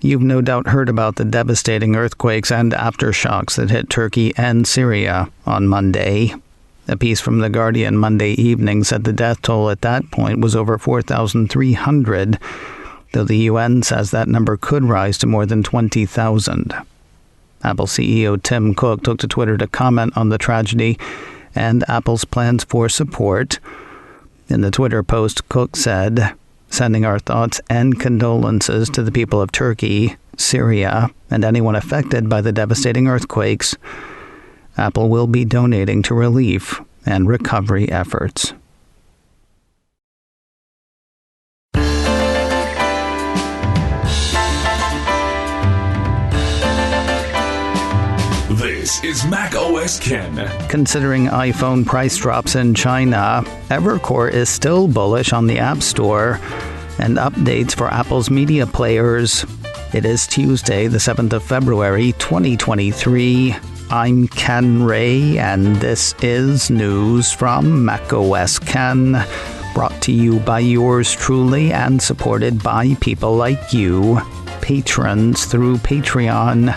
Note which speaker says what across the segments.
Speaker 1: You've no doubt heard about the devastating earthquakes and aftershocks that hit Turkey and Syria on Monday. A piece from The Guardian Monday evening said the death toll at that point was over 4,300, though the UN says that number could rise to more than 20,000. Apple CEO Tim Cook took to Twitter to comment on the tragedy and Apple's plans for support. In the Twitter post, Cook said, "Sending our thoughts and condolences to the people of Turkey, Syria, and anyone affected by the devastating earthquakes. Apple will be donating to relief and recovery efforts."
Speaker 2: This is Mac OS Ken.
Speaker 1: Considering iPhone price drops in China, Evercore is still bullish on the App Store and updates for Apple's media players. It is Tuesday, the 7th of February, 2023. I'm Ken Ray, and this is news from Mac OS Ken, brought to you by yours truly and supported by people like you, patrons through Patreon.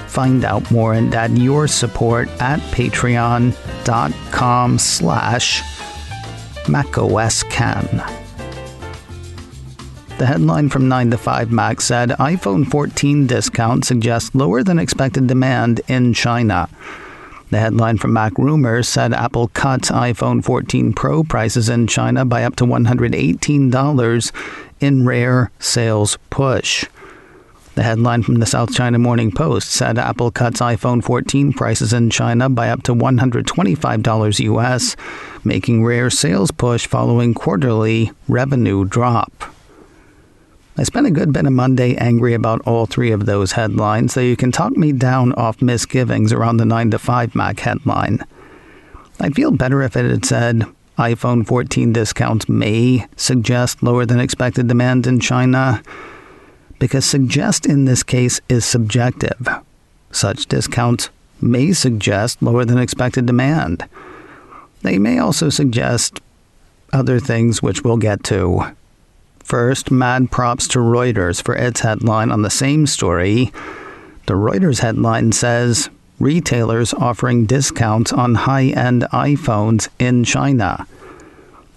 Speaker 1: Find out more and add your support at patreon.com/MacOSCan. The headline from 9 to 5 Mac said iPhone 14 discount suggests lower than expected demand in China. The headline from Mac Rumors said Apple cuts iPhone 14 Pro prices in China by up to $118 in rare sales push. The headline from the South China Morning Post said Apple cuts iPhone 14 prices in China by up to $125 US, making rare sales push following quarterly revenue drop. I spent a good bit of Monday angry about all three of those headlines, though you can talk me down off misgivings around the 9 to 5 Mac headline. I'd feel better if it had said iPhone 14 discounts may suggest lower than expected demand in China, because suggest in this case is subjective. Such discounts may suggest lower than expected demand. They may also suggest other things which we'll get to. First, mad props to Reuters for its headline on the same story. The Reuters headline says, retailers offering discounts on high-end iPhones in China.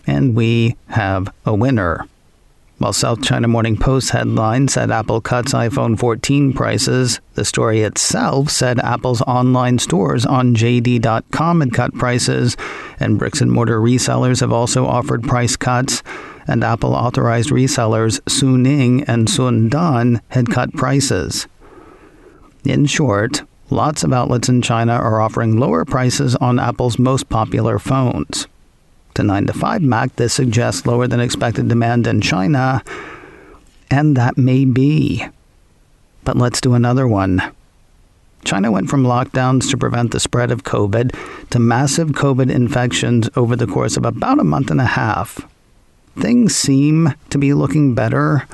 Speaker 1: And we have a winner. While South China Morning Post headline said Apple cuts iPhone 14 prices, the story itself said Apple's online stores on JD.com had cut prices, and bricks-and-mortar resellers have also offered price cuts, and Apple-authorized resellers Suning and Sundan had cut prices. In short, lots of outlets in China are offering lower prices on Apple's most popular phones. To 9 to 5 Mac, this suggests lower than expected demand in China, and that may be. But let's do another one. China went from lockdowns to prevent the spread of COVID to massive COVID infections over the course of about a month and a half. Things seem to be looking better.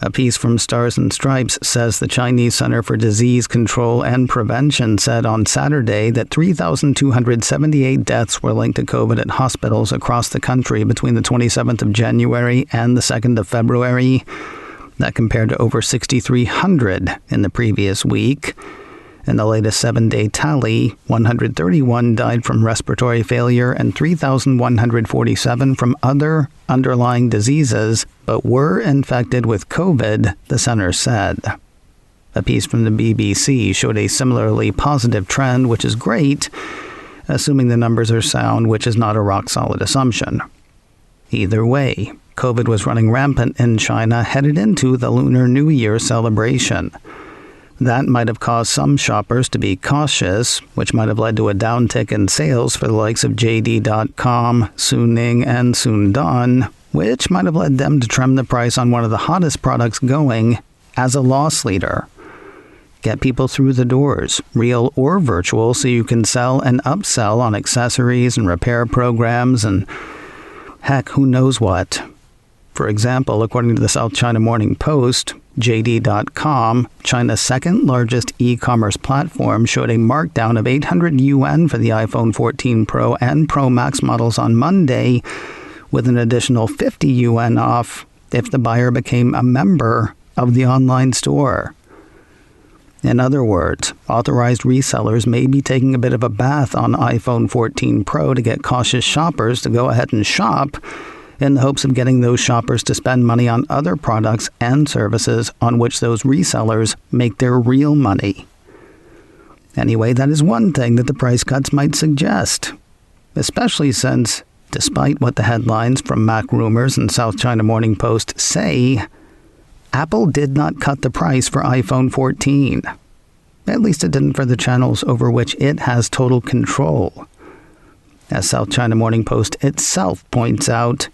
Speaker 1: A piece from Stars and Stripes says the Chinese Center for Disease Control and Prevention said on Saturday that 3,278 deaths were linked to COVID at hospitals across the country between the 27th of January and the 2nd of February. That compared to over 6,300 in the previous week. In the latest 7-day tally, 131 died from respiratory failure and 3,147 from other underlying diseases, but were infected with COVID, the center said. A piece from the BBC showed a similarly positive trend, which is great, assuming the numbers are sound, which is not a rock-solid assumption. Either way, COVID was running rampant in China headed into the Lunar New Year celebration. That might have caused some shoppers to be cautious, which might have led to a downtick in sales for the likes of JD.com, Suning, and Sundan, which might have led them to trim the price on one of the hottest products going as a loss leader. Get people through the doors, real or virtual, so you can sell and upsell on accessories and repair programs and heck, who knows what. For example, according to the South China Morning Post, JD.com, China's second largest e-commerce platform, showed a markdown of 800 yuan for the iPhone 14 Pro and Pro Max models on Monday, with an additional 50 yuan off if the buyer became a member of the online store. In other words, authorized resellers may be taking a bit of a bath on iPhone 14 Pro to get cautious shoppers to go ahead and shop in the hopes of getting those shoppers to spend money on other products and services on which those resellers make their real money. Anyway, that is one thing that the price cuts might suggest, especially since, despite what the headlines from Mac Rumors and South China Morning Post say, Apple did not cut the price for iPhone 14. At least it didn't for the channels over which it has total control. As South China Morning Post itself points out,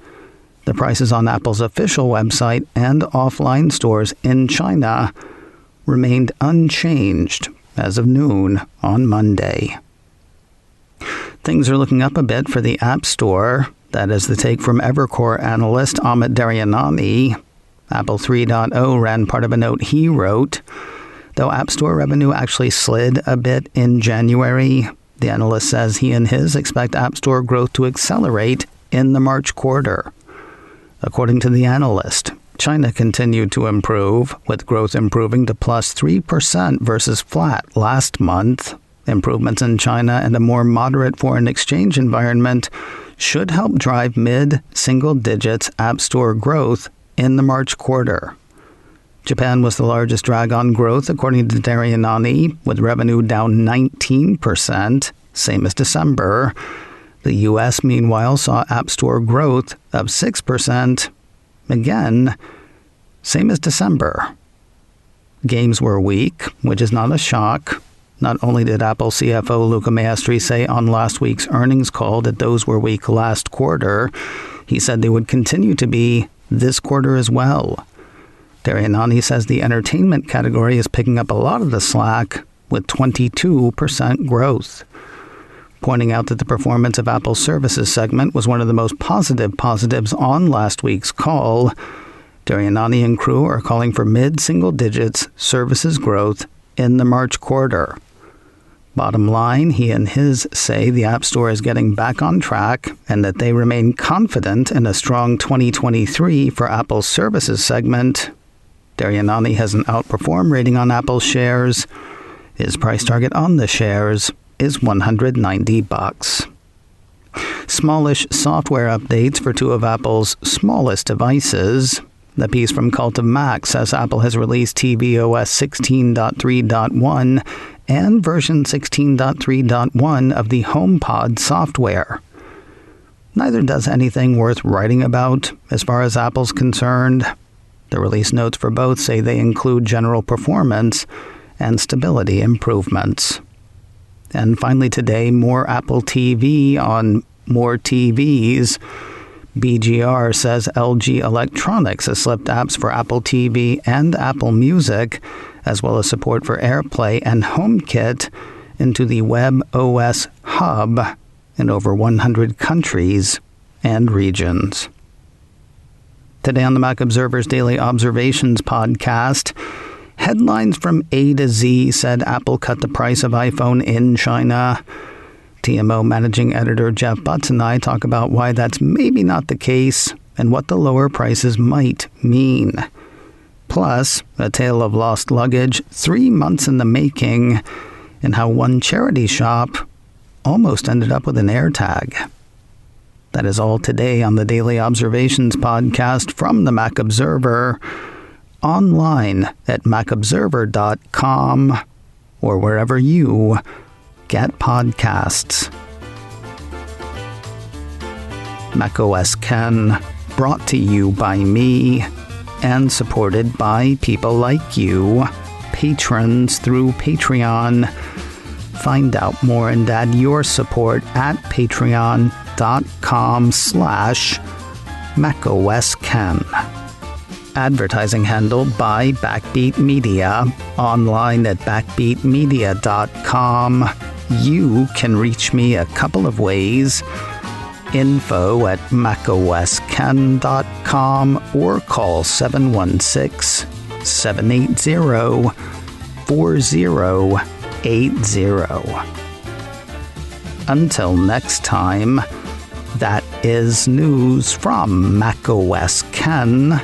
Speaker 1: the prices on Apple's official website and offline stores in China remained unchanged as of noon on Monday. Things are looking up a bit for the App Store. That is the take from Evercore analyst Amit Daryanani. Apple 3.0 ran part of a note he wrote. Though App Store revenue actually slid a bit in January, the analyst says he and his expect App Store growth to accelerate in the March quarter. According to the analyst, China continued to improve, with growth improving to plus 3% versus flat last month. Improvements in China and a more moderate foreign exchange environment should help drive mid-single digits App Store growth in the March quarter. Japan was the largest drag on growth, according to Daryanani, with revenue down 19%, same as December. The U.S., meanwhile, saw App Store growth of 6%, again, same as December. Games were weak, which is not a shock. Not only did Apple CFO Luca Maestri say on last week's earnings call that those were weak last quarter, he said they would continue to be this quarter as well. Daryanani says the entertainment category is picking up a lot of the slack with 22% growth. Pointing out that the performance of Apple's services segment was one of the most positives on last week's call, Daryanani and crew are calling for mid-single digits services growth in the March quarter. Bottom line, he and his say the App Store is getting back on track and that they remain confident in a strong 2023 for Apple's services segment. Daryanani has an outperform rating on Apple shares. His price target on the shares is $190. Smallish software updates for two of Apple's smallest devices. The piece from Cult of Mac says Apple has released tvOS 16.3.1 and version 16.3.1 of the HomePod software. Neither does anything worth writing about as far as Apple's concerned. The release notes for both say they include general performance and stability improvements. And finally today, more Apple TV on more TVs. BGR says LG Electronics has slipped apps for Apple TV and Apple Music, as well as support for AirPlay and HomeKit, into the webOS hub in over 100 countries and regions. Today on the Mac Observer's Daily Observations podcast, headlines from A to Z said Apple cut the price of iPhone in China. TMO managing editor Jeff Butts and I talk about why that's maybe not the case and what the lower prices might mean. Plus, a tale of lost luggage 3 months in the making, and how one charity shop almost ended up with an AirTag. That is all today on the Daily Observations podcast from the Mac Observer, online at macobserver.com or wherever you get podcasts. macOS Ken, brought to you by me and supported by people like you, patrons through Patreon. Find out more and add your support at patreon.com/macOSKen. Advertising handled by Backbeat Media, online at backbeatmedia.com. You can reach me a couple of ways. Info at macosken.com or call 716-780-4080. Until next time, that is news from macOS Ken.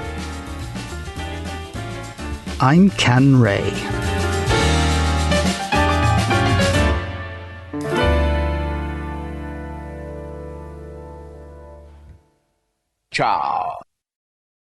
Speaker 1: I'm Ken Ray.
Speaker 3: Ciao.